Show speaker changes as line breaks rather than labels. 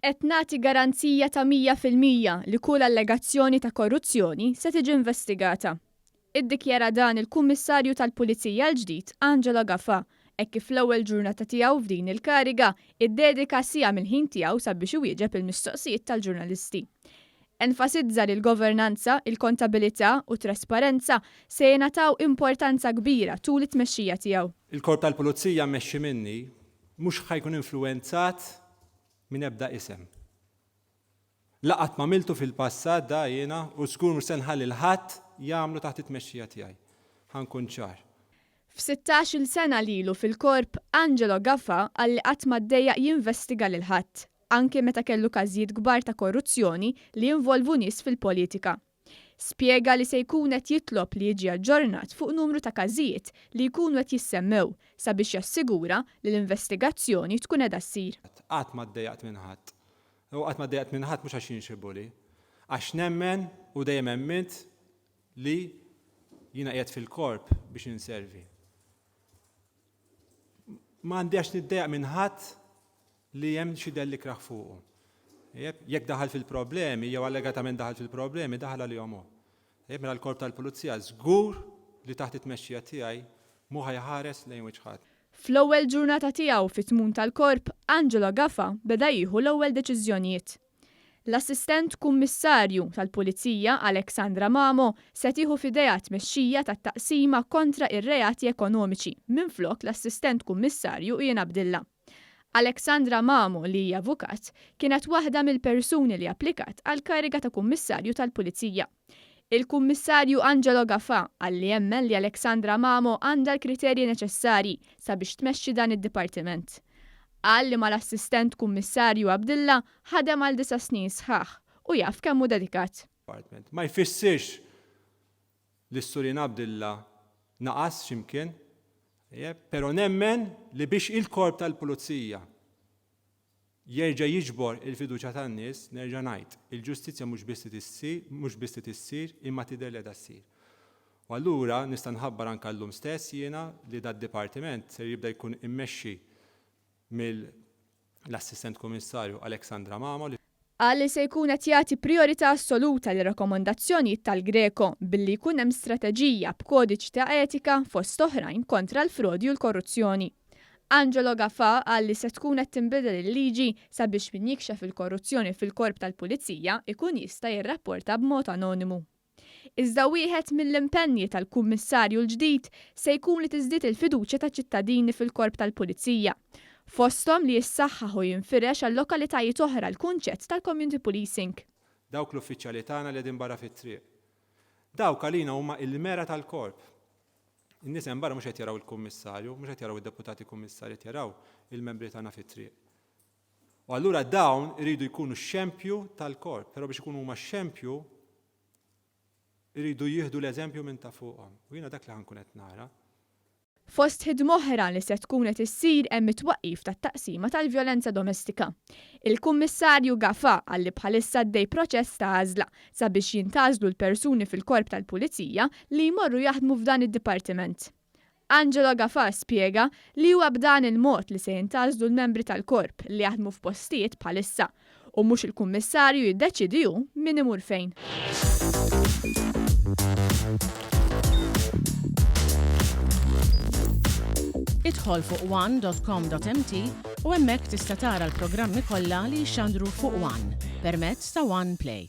qed nagħti garanzija ta' 100% li kull allegazzjoni ta' korruzzjoni se tiġi investigata. Iddikjara dan il-Kummissarju tal-Pulizija l-ġdid Angelo Gafà hekk kif fl-ewwel ġurnata tiegħu f'din il-kariga iddedika sija mill-ħin tiegħu sabiex iwieġeb il-mistoqsijiet tal-ġurnalisti. Enfasizza li l-governanza, il-kontabilità u trasparenza se jingħataw importanza kbira tul it-tmexxija tiegħu.
Il-Korp tal-Pulizija mmexxi minni mhux ħajkun influwenzat minn ebda isem. Laqat ma miltu fil-passat da jiena u żgur mhux se nħalli l-ħadd jagħmlu taħt it-tmexxija tiegħi. Ħankun ċar.
F'16-il sena lilu fil-korp, Angelo Gafà għalli qatt ma ddejjaq jinvestiga lil ħadd, anke meta kellu każijiet kbar ta' korruzzjoni li jinvolvu nies fil-politika. Spjega li se jkun qed jitlob li jiġi aġġornat fuq numru ta' każijiet li jkunu qed jissemmew sabiex jassigura li l-investigazzjoni tkun qiegħda ssir.
Qatt ma ddejjaqt minn ħadd. U qatt ma ddejjaqt minn ħadd mhux għax jinxibuli. Għax nemmen u dejjem emmint li jiena qiegħed fil-korp biex inservi. Ma għandix niddejjaq minn ħadd li hemm xi delli kraħ fuqu. Jekk daħal fil-problemi, jew allegatament daħal fil-problemi, daħal għalihom hu. Mela l-Korp tal-Pulizija żgur li taħt it-tmexxija tiegħi mhu ħares lejn wiċċ ħadd.
Fl-ewwel ġurnata tiegħu fit-tmum tal-korp, Angelo Gafà beda jieħu l-ewwel deċiżjonijiet. L-assistent kummissarju tal-Pulizija Alexandra Mamo se tieħu f'idejha tmexxija tat-taqsima kontra ir-reati ekonomiċi minflok l-assistent kummissarju Ian Abdillah. Alexandra Mamo li hija avukat kienet waħda mill-persuni li applikat għal kariga ta' kummissarju tal-Pulizija. Il-Kummissarju Angelo Gafà għalli jemmen li Alexandra Mamo għandha l-kriterji neċessarji sabiex tmexxi dan id-dipartiment. Qal li mal-assistent kummissarju Abdillah ħadem għal 9 snin sħaħ u jaf kemm hu dedikat.
Ma jfissirx li s-Surien Abdillah naqas x'imkien, però nemmen li biex il-Korp tal-Pulizija jerġa' jiġbor il-fiduċja tan-nies, nerġa' ngħid, il-ġustizzja mhux biss tissir imma tidher li qiegħda ssir. U allura nista' nħabbar anke llum stess jiena li dad-dipartiment se jibda jkun immexxi mill-assistent kummissarju Alexandra Mamo.
Qal li se jkun qed jagħti priorità assoluta li rakkomandazzjonijiet tal-Greko billi jkun hemm strateġija b'kodiċ ta' etika fost oħrajn kontra l-frodi u l-korruzzjoni. Angelo Gafà qal li se tkun qed tinbidel il-liġi sabiex min jikxef il-korruzzjoni fil-korp tal-Pulizija ikun jista' jirrapporta b'mod anonimu. Iżda wieħed mill-impenji tal-Kummissarju l-ġdid se jkun li tiżdied il-fiduċja taċ-ċittadini fil-korp tal-Pulizija. Fosthom li jissaħħaħ u jinfirex għal lokalitajiet oħra l-kunċett tal-community policing.
Dawk l-uffiċjali tagħna li qegħdin barra fit-triq. Dawk għalina huma l-mera tal-korp. In-nies hemm barra mhux qed jaraw il-kummissarju, mhux qed jaraw id-deputati kummissarji, qed jaraw il-membri tagħna fit-triq. U allura dawn iridu jkunu x-xempju tal-korp, però biex ikunu huma x-xempju iridu jieħdu l-eżempju minn ta' fuqhom. U jiena dak li ħankun qed nara.
Fost ħidma oħra li se tkun qed issir hemm it-twaqqif tat-taqsima tal-vjolenza domestika. Il-Kummissarju Gafà għalli bħalissa għaddej proċess ta' għażla sabiex jintgħażlu l-persuni fil-korp tal-Pulizija li jmorru jaħdmu f'dan id-dipartiment. Angelo Gafà spjega li huwa b'dan il-mod li se jintgħażlu l-membri tal-korp li jaħdmu f'postijiet bħalissa u mhux il-Kummissarju jiddeċidi hu min imur fejn.
Idħol fuq one.com.mt u hemmhekk tista' tara l-programmi kollha li jxandru fuq One permezz ta' One Play.